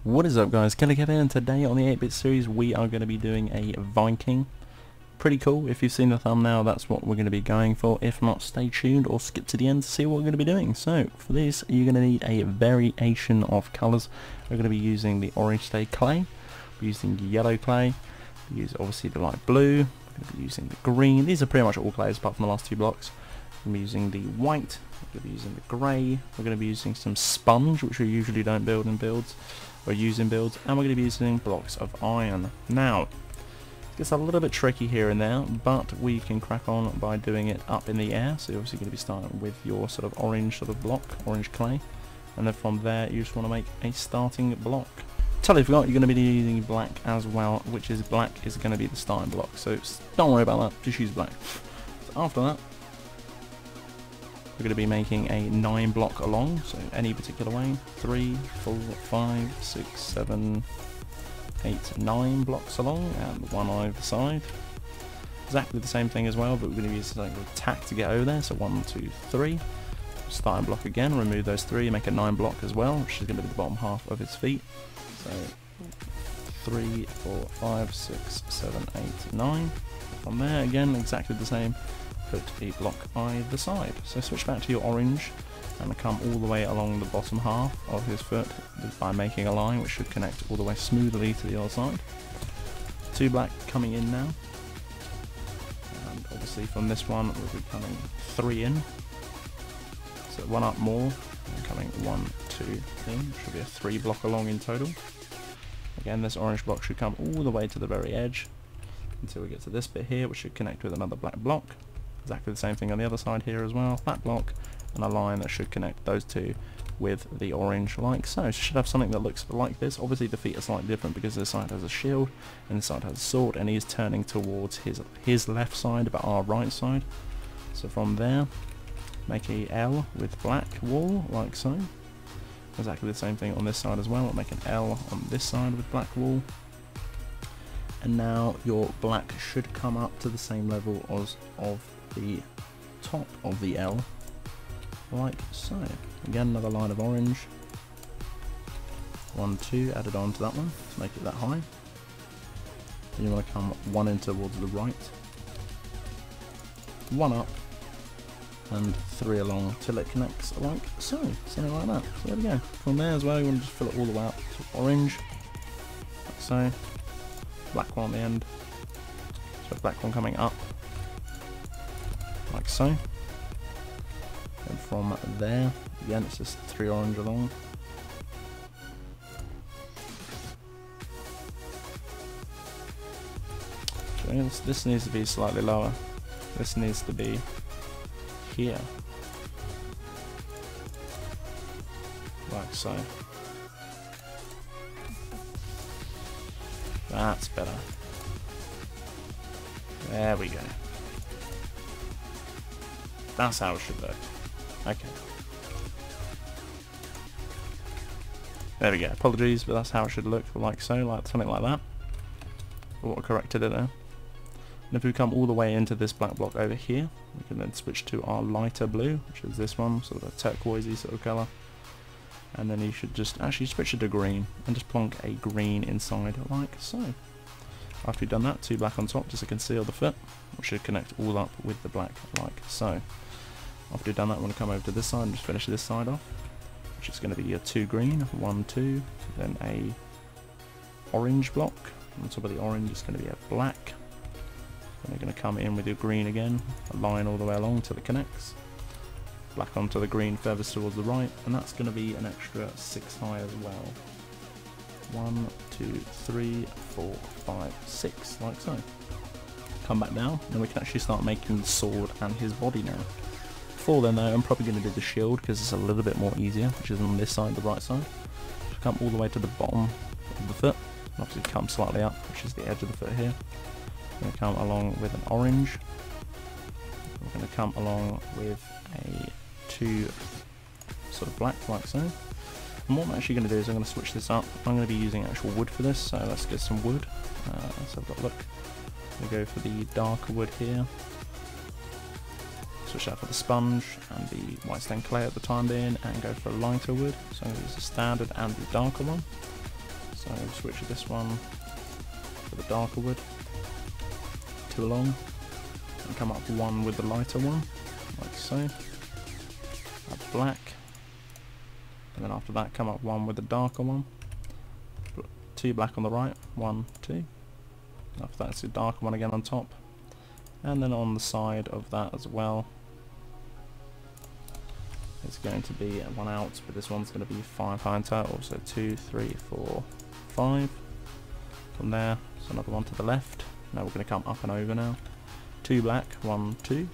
What is up, guys? Killerkev here, and today on the 8-bit series we are going to be doing a Viking. Pretty cool. If you've seen the thumbnail, that's what we're going to be going for. If not, stay tuned or skip to the end to see what we're going to be doing. So for this you're going to need a variation of colours. We're going to be using the orange stay clay, we're using yellow clay, we use obviously the light blue, we're going to be using the green. These are pretty much all clays apart from the last two blocks. We're going to be using the white, we're going to be using the grey, we're going to be using some sponge, which we usually don't build in builds, or use in builds, and we're going to be using blocks of iron. Now, it gets a little bit tricky here and there, but we can crack on by doing it up in the air. So you're obviously going to be starting with your sort of orange sort of block, orange clay, and then from there you just want to make a starting block. Totally forgot, you're going to be using black as well, which is black is going to be the starting block, so don't worry about that, just use black. So after that, we're going to be making a 9 block along, so any particular way, 3, 4, 5, 6, 7, 8, 9 blocks along, and one on either side. Exactly the same thing as well, but we're going to use something with tack to get over there, so 1, 2, 3. Starting block again, remove those 3, make a 9 block as well, which is going to be the bottom half of his feet. So 3, 4, 5, 6, 7, 8, 9. From there, again, exactly the same. Put a block either side. So switch back to your orange and come all the way along the bottom half of his foot by making a line which should connect all the way smoothly to the other side. 2 black coming in now, and obviously from this one we'll be coming 3 in, so 1 up more and coming 1, 2 in. Should be a 3 block along in total. Again, this orange block should come all the way to the very edge until we get to this bit here, which should connect with another black block. Exactly the same thing on the other side here as well, flat block and a line that should connect those two with the orange like so. So you should have something that looks like this. Obviously the feet are slightly different because this side has a shield and this side has a sword, and he is turning towards his left side but our right side. So from there make a L with black wool like so. Exactly the same thing on this side as well, we'll make an L on this side with black wool. And now your black should come up to the same level as of the top of the L, like so. Again, another line of orange. 1, 2 added on to that one to make it that high. Then you want to come 1 in towards the right, 1 up, and 3 along till it connects like so. Something like that. So there we go. From there as well, you want to just fill it all the way up to orange, like so. Black one on the end, so black one coming up like so, and from there again it's just 3 orange along. So this needs to be slightly lower, this needs to be here like so. That's better. There we go. That's how it should look. Okay. There we go. Apologies, but that's how it should look, like so, like something like that. What corrected it there. And if we come all the way into this black block over here, we can then switch to our lighter blue, which is this one, sort of a turquoisey sort of colour. And then you should just actually switch it to green and just plonk a green inside like so. After you've done that, 2 black on top just to conceal the foot, which should connect all up with the black like so. After you've done that, we want to come over to this side and just finish this side off, which is going to be your 2 green, 1, 2, then a orange block. On top of the orange is going to be a black. Then you're going to come in with your green again, a line all the way along till it connects. Black onto the green furthest towards the right, and that's going to be an extra 6 high as well. 1, 2, 3, 4, 5, 6, like so. Come back down, and we can actually start making the sword and his body now. Before then though, I'm probably going to do the shield because it's a little bit more easier, which is on this side, the right side. So come all the way to the bottom of the foot, and obviously come slightly up, which is the edge of the foot here. We're going to come along with an orange. We're going to come along with a 2 sort of black like so. And what I'm actually going to do is I'm going to switch this up. I'm going to be using actual wood for this, so let's get some wood. Let's have a look. We go for the darker wood here. Switch out for the sponge and the white stained clay at the time being, and go for a lighter wood. So I'm going to use the standard and the darker one. So we'll switch this one for the darker wood, 2 along, and come up 1 with the lighter one, like so. Add black, and then after that come up 1 with the darker one. 2 black on the right, 1, 2. After that it's the darker one again on top, and then on the side of that as well it's going to be 1 out, but this one's going to be 5 high in total, so 2, 3, 4, 5 from there. So another one to the left. Now we're going to come up and over now. 2 black, 1, 2.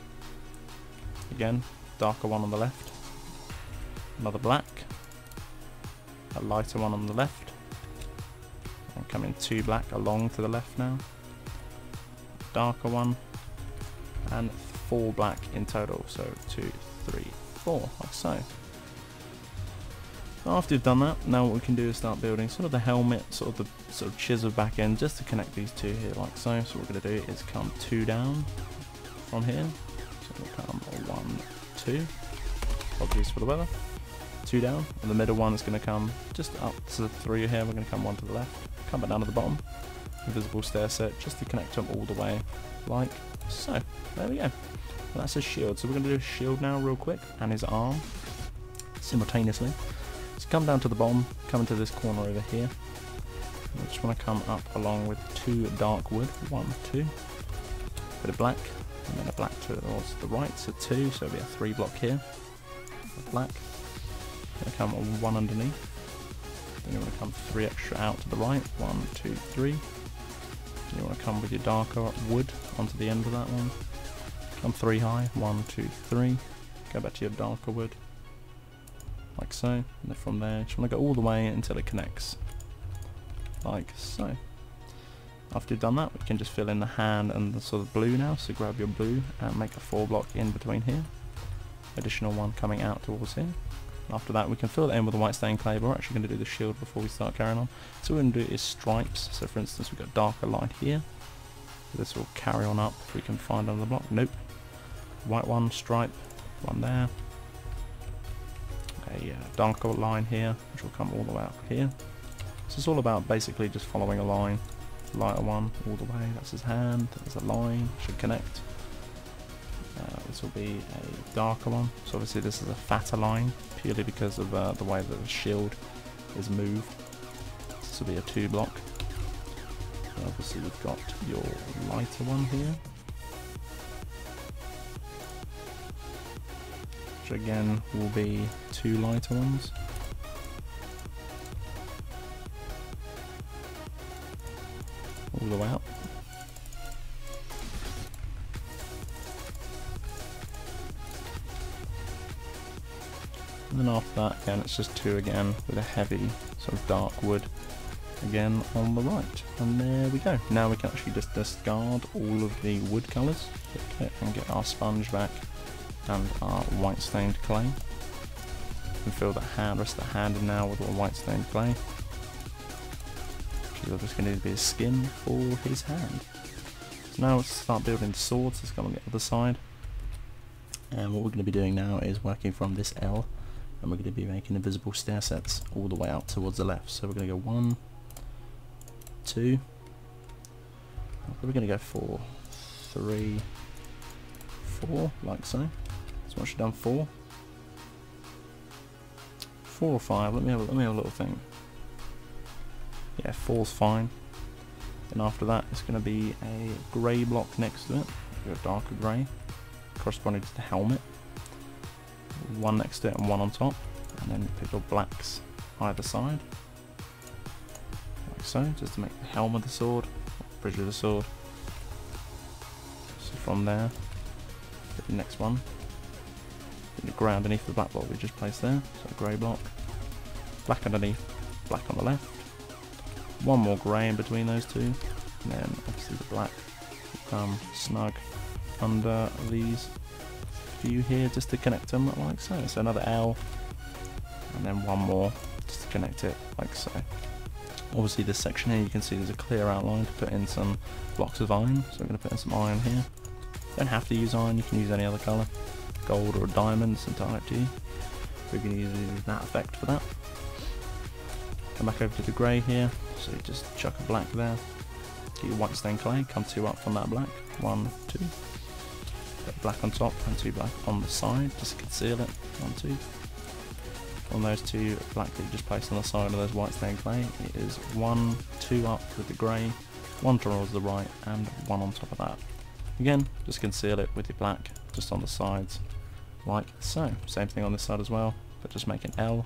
Again, darker one on the left. Another black. A lighter one on the left. And coming 2 black along to the left now. Darker one. And 4 black in total, so 2, 3, 4, like so. After you've done that, now what we can do is start building sort of the helmet, sort of the chiseled back end, just to connect these 2 here, like so. So what we're going to do is come 2 down from here. So we'll come 1, 2. Apologies for the weather. 2 down, and the middle one is going to come just up to 3 here. We're going to come 1 to the left, come back down to the bottom. Invisible stair set, just to connect them all the way, like so. There we go. Well, that's his shield. So we're going to do his shield now real quick, and his arm simultaneously. So come down to the bottom, come into this corner over here. I just want to come up along with 2 dark wood, 1, 2. Bit of black, and then a black towards the right, so 2, so it'll be a 3 block here. Black. Gonna come 1 underneath. Then you want to come 3 extra out to the right, 1, 2, 3. Then you want to come with your darker wood onto the end of that one. Come 3 high, 1, 2, 3. Go back to your darker wood, like so. And then from there, you just want to go all the way until it connects, like so. After you've done that, we can just fill in the hand and the sort of blue now. So grab your blue and make a 4 block in between here. Additional one coming out towards here. After that, we can fill it in with the white stained clay, but we're actually going to do the shield before we start carrying on. So what we're going to do is stripes. So for instance, we've got darker line here. This will carry on up if we can find another block. Nope. White one, stripe, one there. A darker line here, which will come all the way up here. So it's all about basically just following a line. Lighter one all the way, that's his hand, there's a line, should connect. This will be a darker one, so obviously this is a fatter line, purely because of the way that the shield is moved. This will be a 2 block. And obviously we've got your lighter one here, which again will be 2 lighter ones. All the way up. And then after that, again, it's just 2 again with a heavy sort of dark wood again on the right. And there we go. Now we can actually just discard all of the wood colours and get our sponge back and our white stained clay. And fill the rest of the hand in now with a white stained clay. Which is obviously going to be his skin for his hand. So now let's start building swords. Let's go on the other side. And what we're going to be doing now is working from this L. And we're going to be making invisible stair sets all the way out towards the left. So we're going to go 1, 2, we're going to go 4, 3, 4, like so. So once you've done 4 or 5, let me have a little thing. Yeah, 4's fine. Then after that, it's going to be a grey block next to it, a darker grey, corresponding to the helmet. 1 next to it and 1 on top, and then put your blacks either side, like so, just to make the helm of the sword, bridge of the sword. So from there, get the next one, get the grey underneath the black block we just placed there, so a grey block, black underneath, black on the left, 1 more grey in between those 2, and then obviously the black will come snug under these few here just to connect them like so. So another L and then 1 more just to connect it like so. Obviously this section here you can see there's a clear outline to put in some blocks of iron, so we're going to put in some iron here. Don't have to use iron, you can use any other colour, gold or a diamond, it's entirely up to you. We're going to use that effect for that. Come back over to the grey here, so you just chuck a black there. Get your white stained clay, come 2 up from that black, 1, 2. Put black on top and 2 black on the side, just to conceal it, 1, 2. On those 2 black that you just placed on the side of those white stained clay, it is 1, 2 up with the grey, 1 towards the right and 1 on top of that. Again, just conceal it with your black, just on the sides, like so. Same thing on this side as well, but just make an L.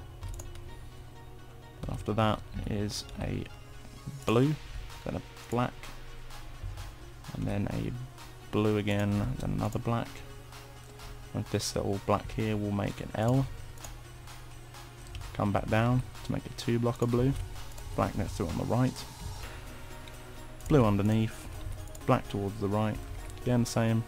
After that is a blue, then a black, and then a blue again, then another black. With this little black here, we'll make an L. Come back down to make a 2 block of blue, black next to it on the right, blue underneath, black towards the right, again same,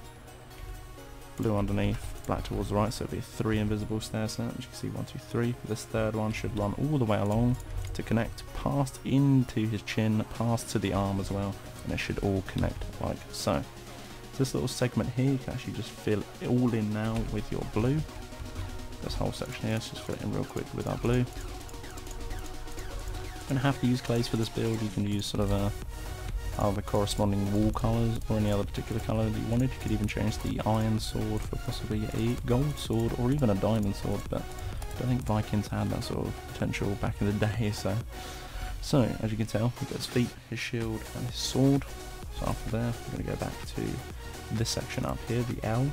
blue underneath, black towards the right, so it'll be 3 invisible stair set, as you can see 1, 2, 3. This third one should run all the way along to connect past into his chin, past to the arm as well, and it should all connect like so. This little segment here, you can actually just fill it all in now with your blue. This whole section here, so just fill it in real quick with our blue. You don't have to use clays for this build, you can use sort of the corresponding wall colours or any other particular colour that you wanted. You could even change the iron sword for possibly a gold sword or even a diamond sword, but I don't think Vikings had that sort of potential back in the day. So as you can tell, we've got his feet, his shield and his sword. So after there, we're going to go back to this section up here, the L. And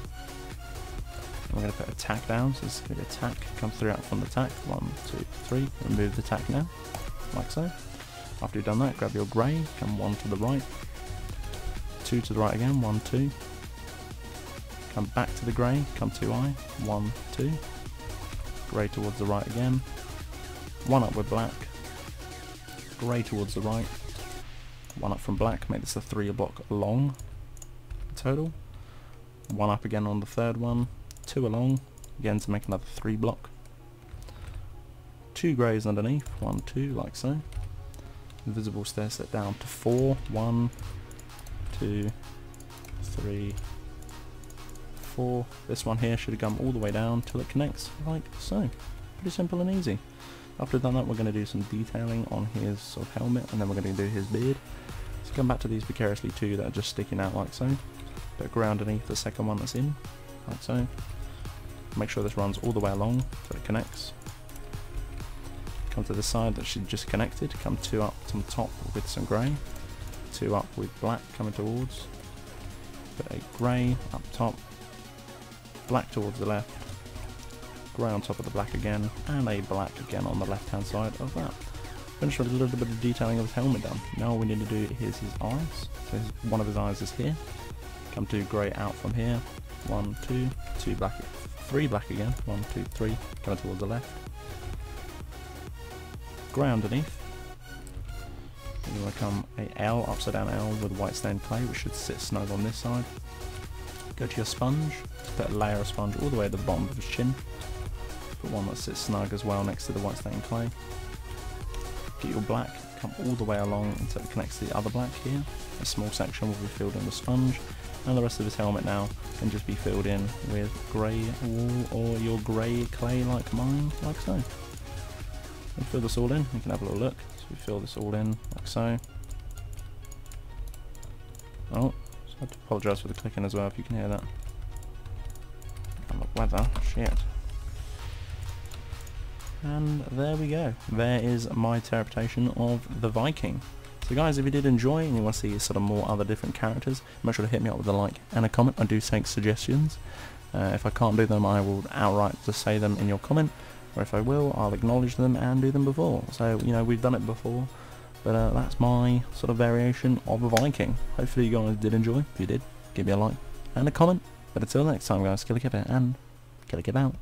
we're going to put a tack down, so this is going to be a tack, come through out from the tack, 1, 2, 3, remove the tack now, like so. After you've done that, grab your grey, come 1 to the right, 2 to the right again, 1, 2. Come back to the grey, come 2i, 1, 2. Grey towards the right again, 1 up with black, grey towards the right, 1 up from black, make this a 3 block long total, 1 up again on the third one, 2 along, again to make another 3 block, 2 greys underneath, 1, 2, like so. Invisible stair set down to 4, 1, 2, 3, 4. This one here should have come all the way down till it connects like so. Pretty simple and easy. After done that, we're going to do some detailing on his sort of helmet, and then we're going to do his beard. So come back to these precariously 2 that are just sticking out like so. Put a grey underneath the second one that's in, like so. Make sure this runs all the way along till it connects. Come to the side that should just connected, come 2 up to the top with some grey, 2 up with black coming towards, put a grey up top, black towards the left, grey on top of the black again, and a black again on the left hand side of that. Finish with a little bit of detailing of his helmet done. Now all we need to do is his eyes, so one of his eyes is here, come 2 grey out from here, 1, 2, 2 black, 3 black again, 1, 2, 3, coming towards the left, grey underneath. Then you want to come a L, upside down L with white stained clay, which should sit snug on this side. Go to your sponge, put a layer of sponge all the way at the bottom of his chin. Put one that sits snug as well next to the white stained clay. Get your black, come all the way along until it connects to the other black here. A small section will be filled in with sponge, and the rest of his helmet now can just be filled in with grey wool or your grey clay like mine, like so. And fill this all in, you can have a little look. So we fill this all in like so. Oh, so I have to apologise for the clicking as well if you can hear that. And the weather, shit. And there we go. There is my interpretation of the Viking. So guys, if you did enjoy and you want to see sort of more other different characters, make sure to hit me up with a like and a comment. I do take suggestions. If I can't do them, I will outright just say them in your comment. Or if I will, I'll acknowledge them and do them before. So, you know, we've done it before, but that's my sort of variation of a Viking. Hopefully you guys did enjoy. If you did, give me a like and a comment. But until next time guys, Killerkev and Killerkev out.